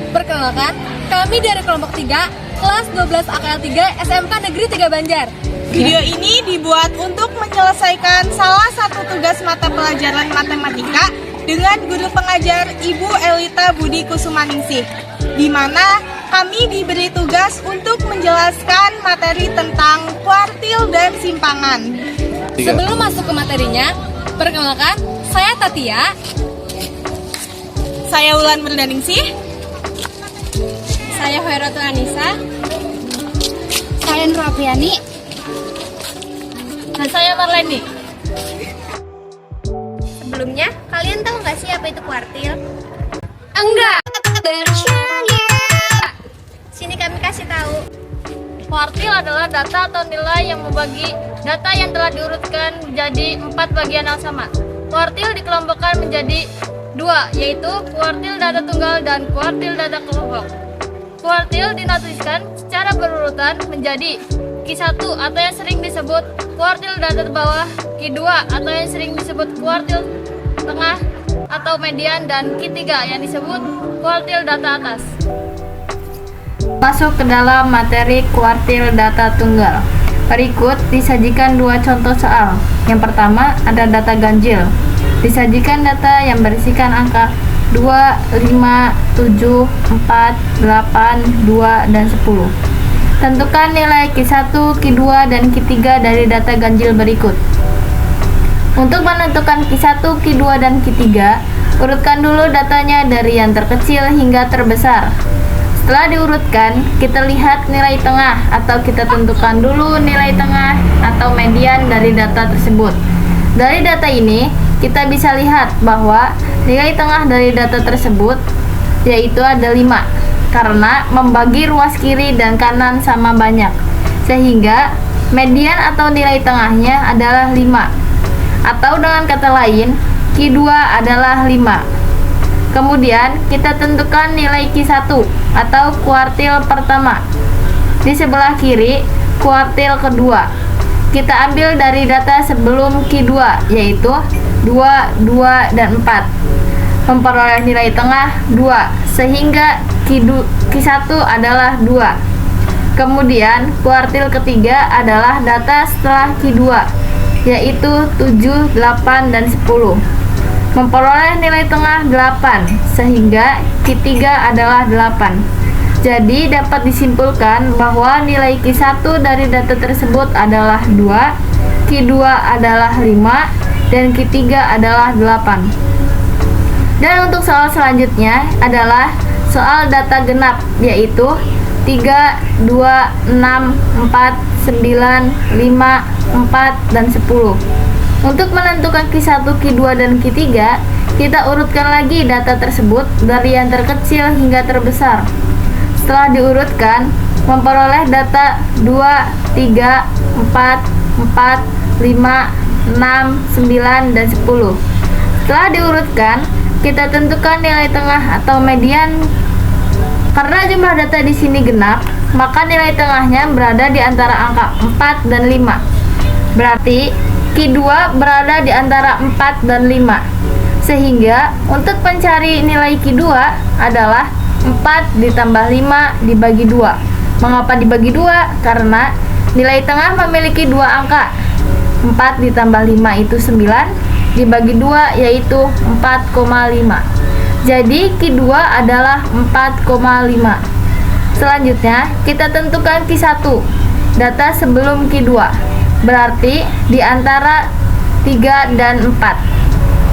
Perkenalkan, kami dari kelompok 3, kelas 12 AKL 3 SMK Negeri 3 Banjar. Video ini dibuat untuk menyelesaikan salah satu tugas mata pelajaran matematika dengan guru pengajar Ibu Elita Budi Kusumaningsih, di mana kami diberi tugas untuk menjelaskan materi tentang kuartil dan simpangan. Sebelum masuk ke materinya, perkenalkan, saya Tatia. Saya Wulan Berdaningsih. Saya Hoiratul Anissa. Saya Nurapiani. Dan saya Marleni. Sebelumnya, kalian tahu nggak sih apa itu kuartil? Enggak. Sini kami kasih tahu. Kuartil adalah data atau nilai yang membagi data yang telah diurutkan menjadi 4 bagian yang sama. Kuartil dikelompokkan menjadi 2, yaitu kuartil data tunggal dan kuartil data kelompok. Kuartil dinotiskan secara berurutan menjadi Q1 atau yang sering disebut kuartil data bawah, Q2 atau yang sering disebut kuartil tengah atau median, dan Q3 yang disebut kuartil data atas. Masuk ke dalam materi kuartil data tunggal. Berikut disajikan 2 contoh soal. Yang pertama ada data ganjil. Disajikan data yang berisikan angka 2, 5, 7, 4, 8, 2, dan 10. Tentukan nilai Q1, Q2, dan Q3 dari data ganjil berikut. Untuk menentukan Q1, Q2, dan Q3, urutkan dulu datanya dari yang terkecil hingga terbesar. Setelah diurutkan, kita lihat nilai tengah atau kita tentukan dulu nilai tengah atau median dari data tersebut. Dari data ini, kita bisa lihat bahwa nilai tengah dari data tersebut yaitu ada 5 karena membagi ruas kiri dan kanan sama banyak. Sehingga median atau nilai tengahnya adalah 5. Atau dengan kata lain, Q2 adalah 5. Kemudian kita tentukan nilai Q1 atau kuartil pertama. Di sebelah kiri, kuartil kedua. Kita ambil dari data sebelum Q2 yaitu 2, 2, dan 4. Memperoleh nilai tengah 2 sehingga Q1 adalah 2. Kemudian kuartil ketiga adalah data setelah Q2 yaitu 7, 8, dan 10. Memperoleh nilai tengah 8 sehingga Q3 adalah 8. Jadi dapat disimpulkan bahwa nilai Q1 dari data tersebut adalah 2, Q2 adalah 5, dan Q3 adalah 8. Dan untuk soal selanjutnya adalah soal data genap yaitu 3, 2, 6, 4, 9, 5, 4, dan 10. Untuk menentukan Q1, Q2, dan Q3, kita urutkan lagi data tersebut dari yang terkecil hingga terbesar. Setelah diurutkan, memperoleh data 2, 3, 4, 4, 5, 6, 9, dan 10. Setelah diurutkan, kita tentukan nilai tengah atau median. Karena jumlah data di sini genap, maka nilai tengahnya berada di antara angka 4 dan 5. Berarti Q2 berada di antara 4 dan 5. Sehingga untuk mencari nilai Q2 adalah 4 ditambah 5 dibagi 2. Mengapa dibagi 2? Karena nilai tengah memiliki 2 angka. 4 ditambah 5 itu 9, dibagi 2 yaitu 4,5. Jadi Q2 adalah 4,5. Selanjutnya kita tentukan Q1, data sebelum Q2. Berarti di antara 3 dan 4.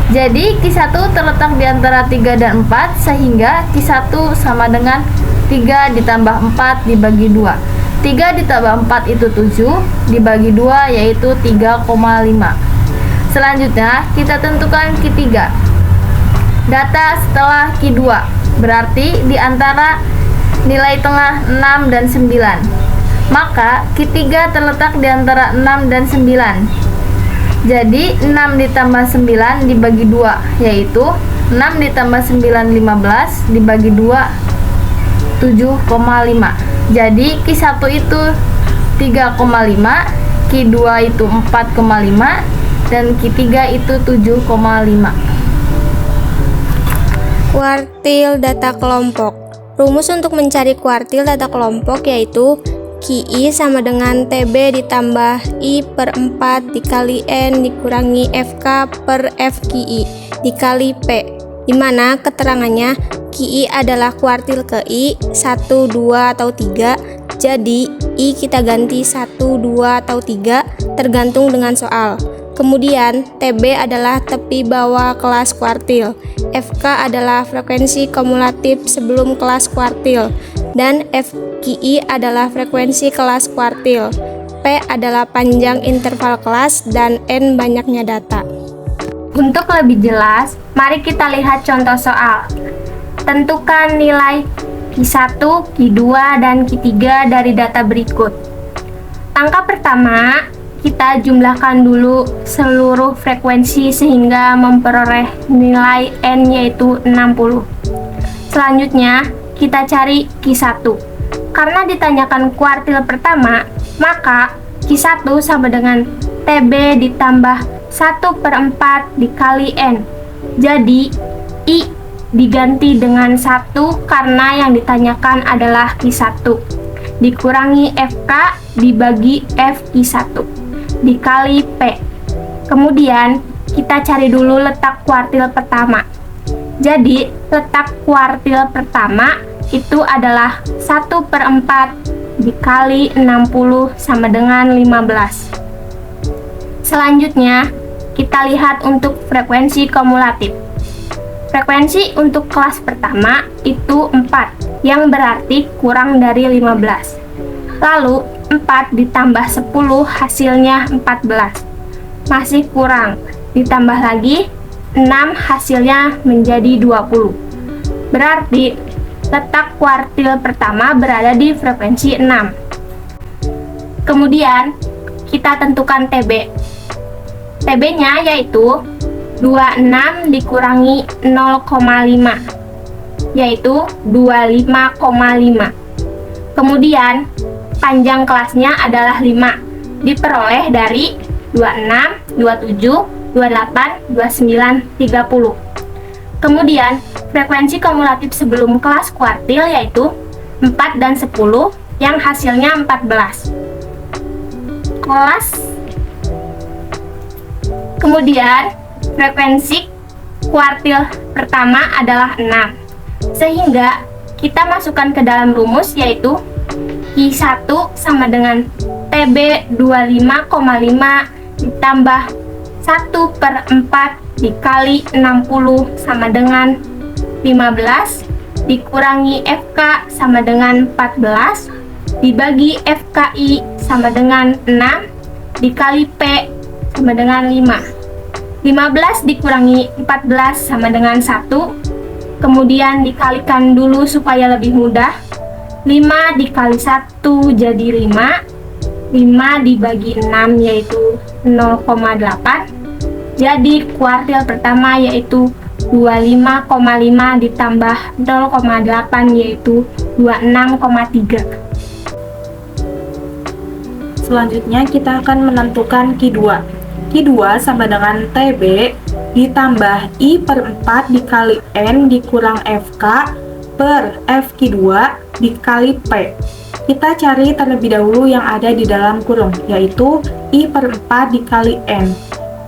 Jadi Q1 terletak di antara 3 dan 4 sehingga Q1 sama dengan 3 ditambah 4 dibagi 2. 3 ditambah 4 itu 7, dibagi 2 yaitu 3,5. Selanjutnya kita tentukan Q3. Data setelah Q2. Berarti di antara nilai tengah 6 dan 9. Maka Q3 terletak di antara 6 dan 9. Jadi 6 ditambah 9 dibagi 2 yaitu 6 ditambah 9 15 dibagi 2 7,5. Jadi Q1 itu 3,5, Q2 itu 4,5, dan Q3 itu 7,5. Kuartil data kelompok. Rumus untuk mencari kuartil data kelompok yaitu QI sama dengan TB ditambah I per 4 dikali N dikurangi FK per FQI dikali P, dimana keterangannya QI adalah kuartil ke I 1, 2, atau 3. Jadi I kita ganti 1, 2, atau 3 tergantung dengan soal. Kemudian TB adalah tepi bawah kelas kuartil, FK adalah frekuensi kumulatif sebelum kelas kuartil, dan FQI adalah frekuensi kelas kuartil. P adalah panjang interval kelas dan N banyaknya data. Untuk lebih jelas, mari kita lihat contoh soal. Tentukan nilai Q1, Q2, dan Q3 dari data berikut. Langkah pertama, kita jumlahkan dulu seluruh frekuensi sehingga memperoleh nilai N yaitu 60. Selanjutnya, kita cari Q1. Karena ditanyakan kuartil pertama, maka Q1 sama dengan TB ditambah 1/4 dikali N. Jadi, I diganti dengan 1 karena yang ditanyakan adalah Q1. Dikurangi FK dibagi FQ1 dikali P. Kemudian kita cari dulu letak kuartil pertama. Jadi letak kuartil pertama itu adalah 1/4 dikali 60 sama dengan 15. Selanjutnya kita lihat untuk frekuensi kumulatif. Frekuensi untuk kelas pertama itu 4, yang berarti kurang dari 15. Lalu 4 ditambah 10 hasilnya 14. Masih kurang, ditambah lagi 6 hasilnya menjadi 20. Berarti letak kuartil pertama berada di frekuensi 6. Kemudian kita tentukan TB. TB-nya yaitu 26 dikurangi 0,5 yaitu 25,5. Kemudian panjang kelasnya adalah 5, diperoleh dari 26, 27, 28, 29, 30. Kemudian frekuensi kumulatif sebelum kelas kuartil yaitu 4 dan 10 yang hasilnya 14. Kemudian frekuensi kuartil pertama adalah 6. Sehingga kita masukkan ke dalam rumus yaitu Q1 sama dengan TB 25,5 ditambah 1/4 dikali 60 sama dengan 15 dikurangi FK sama dengan 14 dibagi FKI sama dengan 6 dikali P sama dengan 5. 15 dikurangi 14 sama dengan 1. Kemudian dikalikan dulu supaya lebih mudah. 5 dikali 1 jadi 5. 5 dibagi 6 yaitu 0,8. Jadi kuartil pertama yaitu 25,5 ditambah 0,8 yaitu 26,3. Selanjutnya kita akan menentukan Q2. Q2 sama dengan TB ditambah I per 4 dikali N dikurang FK per FQ2 dikali P. Kita cari terlebih dahulu yang ada di dalam kurung, yaitu I per 4 dikali N.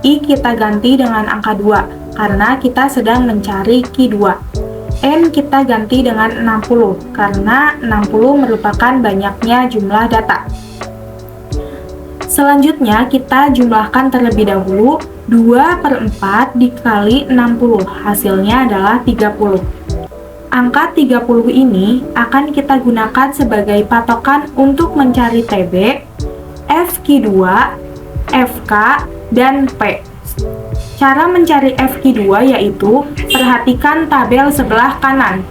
I kita ganti dengan angka 2, karena kita sedang mencari Q2. N kita ganti dengan 60, karena 60 merupakan banyaknya jumlah data. Selanjutnya kita jumlahkan terlebih dahulu 2 per 4 dikali 60, hasilnya adalah 30. Angka 30 ini akan kita gunakan sebagai patokan untuk mencari TB, FQ2, FK, dan P. Cara mencari FQ2 yaitu perhatikan tabel sebelah kanan.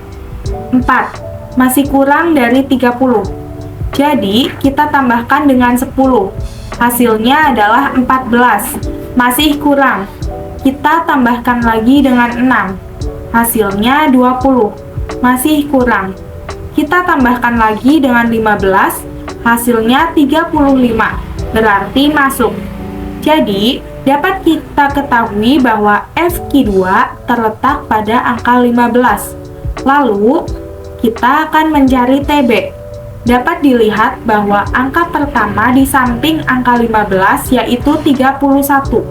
4, masih kurang dari 30. Jadi kita tambahkan dengan 10. Hasilnya adalah 14, masih kurang. Kita tambahkan lagi dengan 6, hasilnya 20, masih kurang. Kita tambahkan lagi dengan 15, hasilnya 35, berarti masuk. Jadi, dapat kita ketahui bahwa FQ2 terletak pada angka 15. Lalu, kita akan mencari TB. Dapat dilihat bahwa angka pertama di samping angka 15 yaitu 31.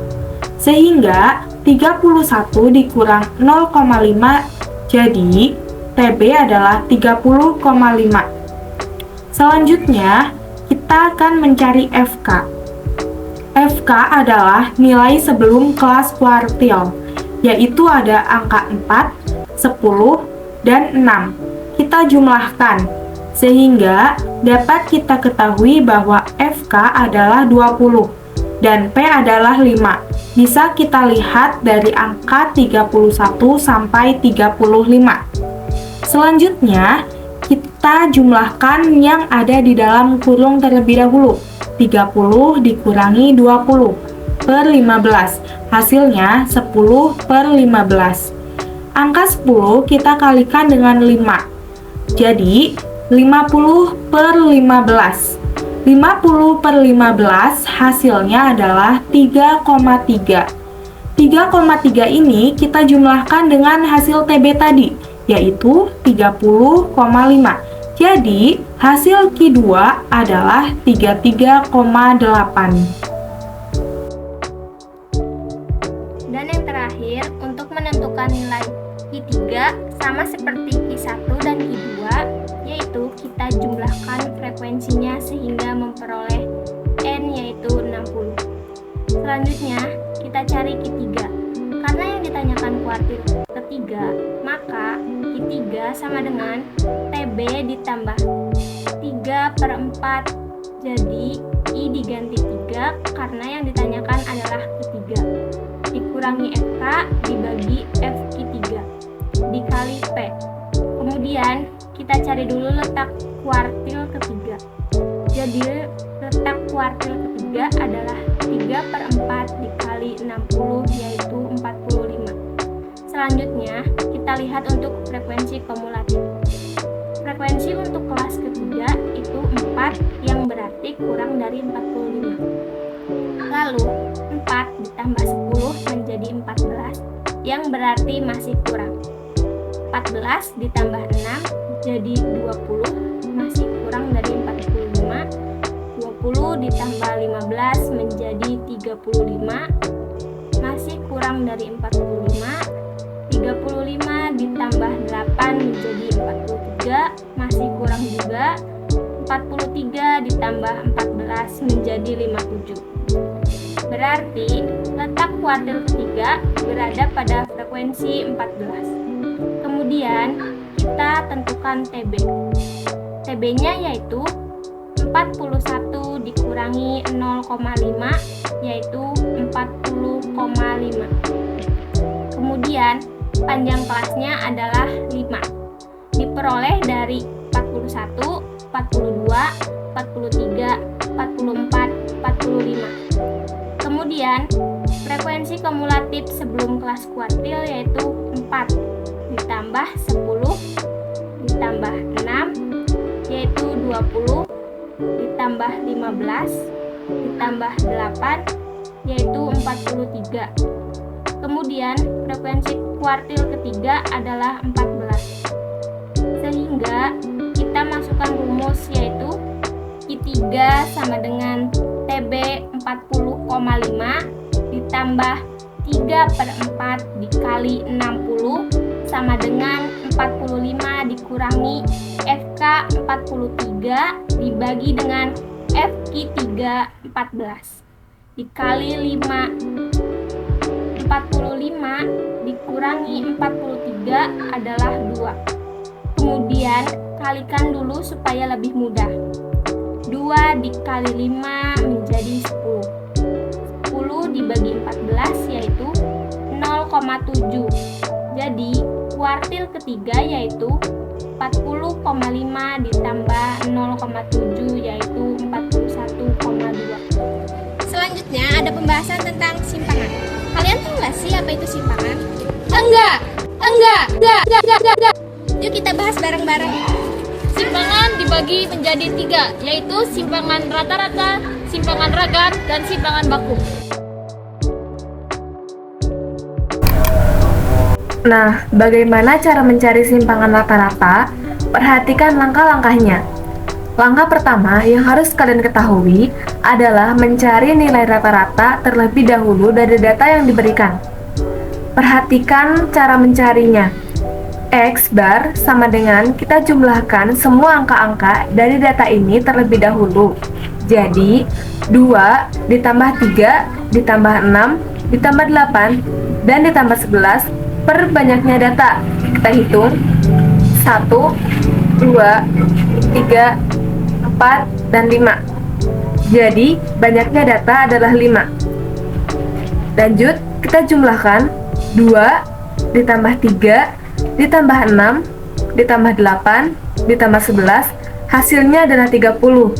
Sehingga 31 dikurang 0,5 jadi TB adalah 30,5. Selanjutnya, kita akan mencari FK. FK adalah nilai sebelum kelas kuartil, yaitu ada angka 4, 10, dan 6. Kita jumlahkan, sehingga dapat kita ketahui bahwa FK adalah 20 dan P adalah 5. Bisa kita lihat dari angka 31 sampai 35. Selanjutnya, kita jumlahkan yang ada di dalam kurung terlebih dahulu. 30 dikurangi 20 per 15. Hasilnya 10 per 15. Angka 10 kita kalikan dengan 5. Jadi, 50 per 15. 50 per 15 hasilnya adalah 3,3. 3,3 ini kita jumlahkan dengan hasil TB tadi, yaitu 30,5. Jadi, hasil Q2 adalah 33,8. Dan yang terakhir, untuk menentukan nilai Q3 sama seperti Q1 dan Q2, yaitu kita jumlahkan frekuensinya sehingga memperoleh N yaitu 60. Selanjutnya, kita cari Q3. Karena yang ditanyakan kuartil ketiga, maka Q3 sama dengan TB ditambah 3/4. Jadi, I diganti 3 karena yang ditanyakan adalah ketiga. Dikurangi FK dibagi FQ3 dikali P. Kemudian, kita cari dulu letak kuartil ketiga. Jadi, letak kuartil ketiga adalah 3/4 dikali 60 yaitu 45. Selanjutnya, kita lihat untuk frekuensi kumulatif. Frekuensi untuk kelas ketiga itu 4 yang berarti kurang dari 45. Lalu, 4 ditambah 10 menjadi 14 yang berarti masih kurang. 14 ditambah 6 jadi 20 masih kurang dari 45. 20 ditambah 15 menjadi 35 masih kurang dari 45. 35 ditambah 8 menjadi 43 masih kurang juga. 43 ditambah 14 menjadi 57. Berarti letak kuartil ketiga berada pada frekuensi 14. Kemudian kita tentukan TB. TB-nya yaitu 41 dikurangi 0,5 yaitu 40,5. Kemudian panjang kelasnya adalah 5. Diperoleh dari 41, 42, 43, 44, 45. Kemudian frekuensi kumulatif sebelum kelas kuartil yaitu 4 ditambah 10 ditambah 6 yaitu 20 ditambah 15 ditambah 8 yaitu 43. Kemudian frekuensi kuartil ketiga adalah 14. Sehingga kita masukkan rumus yaitu Q3 sama dengan TB 40,5 ditambah 3/4 dikali 60 sama dengan 45 dikurangi FK 43 dibagi dengan FQ3 14 dikali 5. 45 dikurangi 43 adalah 2. Kemudian kalikan dulu supaya lebih mudah. 2 dikali 5 menjadi 10. 10 dibagi 14 yaitu 0,7. Jadi kuartil ketiga yaitu 40,5 ditambah 0,7 yaitu 41,2. Selanjutnya ada pembahasan tentang simpangan. Kalian tahu nggak sih apa itu simpangan? Enggak. Yuk kita bahas bareng-bareng. Simpangan dibagi menjadi 3, yaitu simpangan rata-rata, simpangan ragam, dan simpangan baku. Nah, bagaimana cara mencari simpangan rata-rata? Perhatikan langkah-langkahnya. Langkah pertama yang harus kalian ketahui adalah mencari nilai rata-rata terlebih dahulu dari data yang diberikan. Perhatikan cara mencarinya. X bar sama dengan kita jumlahkan semua angka-angka dari data ini terlebih dahulu. Jadi, 2 ditambah 3 ditambah 6 ditambah 8 dan ditambah 11 per banyaknya data. Kita hitung 1, 2, 3, 4, dan 5. Jadi, banyaknya data adalah 5. Lanjut, kita jumlahkan 2 ditambah 3 ditambah 6 ditambah 8 ditambah 11, hasilnya adalah 30.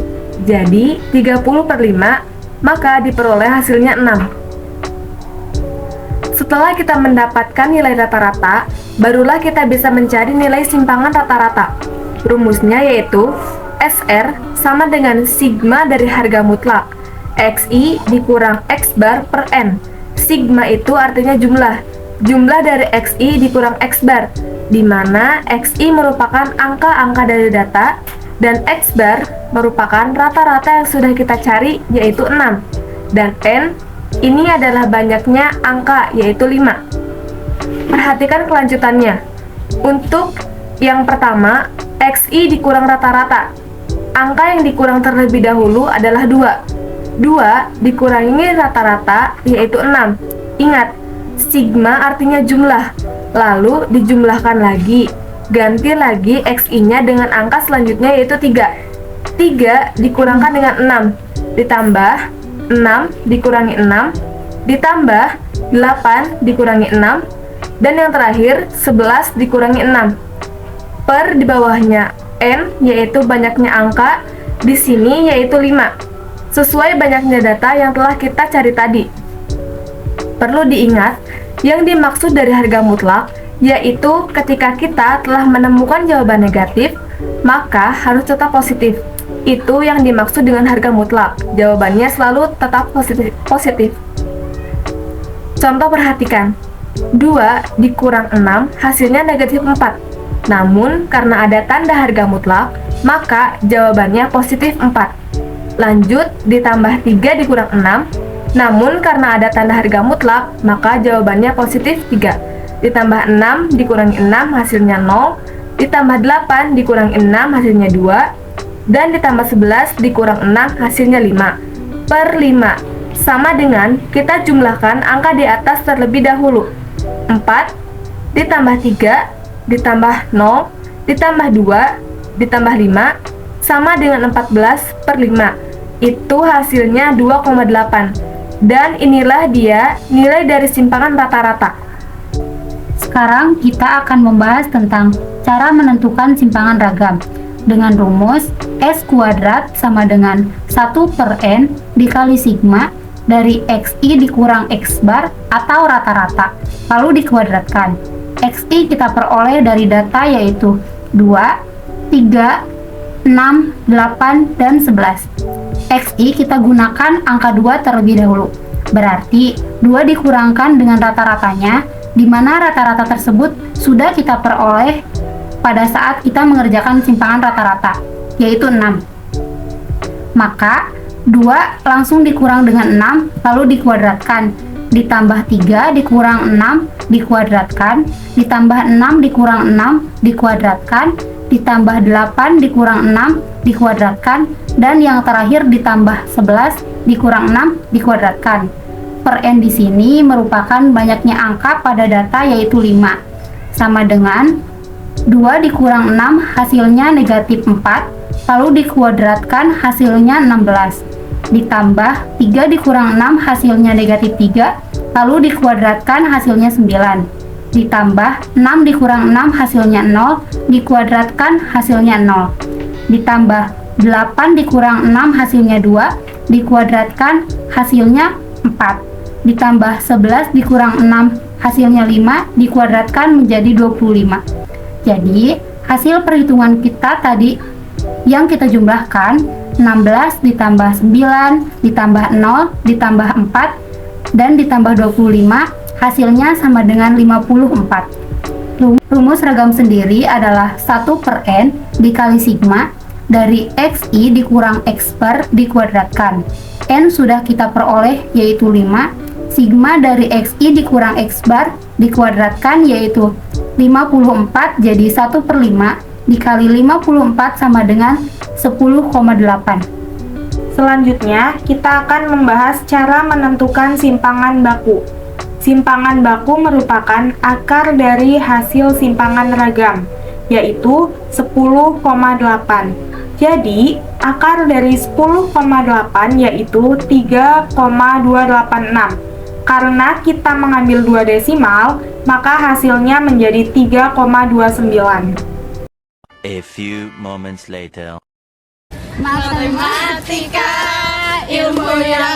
Jadi, 30 per 5, maka diperoleh hasilnya 6. Setelah kita mendapatkan nilai rata-rata, barulah kita bisa mencari nilai simpangan rata-rata. Rumusnya yaitu SR sama dengan sigma dari harga mutlak XI dikurang X bar per N. Sigma itu artinya jumlah dari XI dikurang X bar, di mana XI merupakan angka-angka dari data dan X bar merupakan rata-rata yang sudah kita cari yaitu 6, dan N ini adalah banyaknya angka yaitu 5. Perhatikan kelanjutannya. Untuk yang pertama, XI dikurang rata-rata. Angka yang dikurang terlebih dahulu adalah 2. 2 dikurangi rata-rata yaitu 6. Ingat, sigma artinya jumlah, lalu dijumlahkan lagi. Ganti lagi XI-nya dengan angka selanjutnya yaitu 3. 3 dikurangkan dengan 6, ditambah 6 dikurangi 6, ditambah 8 dikurangi 6, dan yang terakhir 11 dikurangi 6. Per di bawahnya N yaitu banyaknya angka, di sini yaitu 5. Sesuai banyaknya data yang telah kita cari tadi. Perlu diingat, yang dimaksud dari harga mutlak yaitu ketika kita telah menemukan jawaban negatif, maka harus tetap positif. Itu yang dimaksud dengan harga mutlak. Jawabannya selalu tetap positif. Contoh perhatikan. 2 dikurang 6 hasilnya negatif 4. Namun karena ada tanda harga mutlak, maka jawabannya positif 4. Lanjut ditambah 3 dikurang 6. Namun karena ada tanda harga mutlak, maka jawabannya positif 3. Ditambah 6 dikurangi 6 hasilnya 0. Ditambah 8 dikurangi 6 hasilnya 2. Dan ditambah 11 dikurang 6 hasilnya 5. Per 5 sama dengan kita jumlahkan angka di atas terlebih dahulu. 4 ditambah 3 ditambah 0 ditambah 2 ditambah 5 sama dengan 14 per 5. Itu hasilnya 2,8. Dan inilah dia nilai dari simpangan rata-rata. Sekarang kita akan membahas tentang cara menentukan simpangan ragam dengan rumus S kuadrat sama dengan 1 per N dikali sigma dari XI dikurang X bar atau rata-rata, lalu dikuadratkan. XI kita peroleh dari data yaitu 2, 3, 6, 8, dan 11. XI kita gunakan angka 2 terlebih dahulu. Berarti 2 dikurangkan dengan rata-ratanya, di mana rata-rata tersebut sudah kita peroleh pada saat kita mengerjakan simpangan rata-rata, yaitu 6. Maka 2 langsung dikurang dengan 6 lalu dikuadratkan, ditambah 3 dikurang 6 dikuadratkan, ditambah 6 dikurang 6 dikuadratkan, ditambah 8 dikurang 6 dikuadratkan, dan yang terakhir ditambah 11 dikurang 6 dikuadratkan. Per N di sini merupakan banyaknya angka pada data yaitu 5, sama dengan 2 dikurang 6 hasilnya negatif 4, lalu dikuadratkan hasilnya 16, ditambah 3 dikurang 6 hasilnya negatif 3, lalu dikuadratkan hasilnya 9, ditambah 6 dikurang 6 hasilnya 0, dikuadratkan hasilnya 0, ditambah 8 dikurang 6 hasilnya 2, dikuadratkan hasilnya 4, ditambah 11 dikurang 6 hasilnya 5, dikuadratkan menjadi 25. Jadi hasil perhitungan kita tadi yang kita jumlahkan 16 ditambah 9 ditambah 0 ditambah 4 dan ditambah 25, hasilnya sama dengan 54. Rumus ragam sendiri adalah 1/n dikali sigma dari xi dikurang x per dikuadratkan. N sudah kita peroleh yaitu 5. Sigma dari xi dikurang x bar dikuadratkan yaitu 54, jadi 1/5 dikali 54 sama dengan 10,8. Selanjutnya, kita akan membahas cara menentukan simpangan baku. Simpangan baku merupakan akar dari hasil simpangan ragam, yaitu 10,8. Jadi, akar dari 10,8 yaitu 3,286. Karena kita mengambil 2 desimal, maka hasilnya menjadi 3,29. A few moments later. Matematika, ilmu yang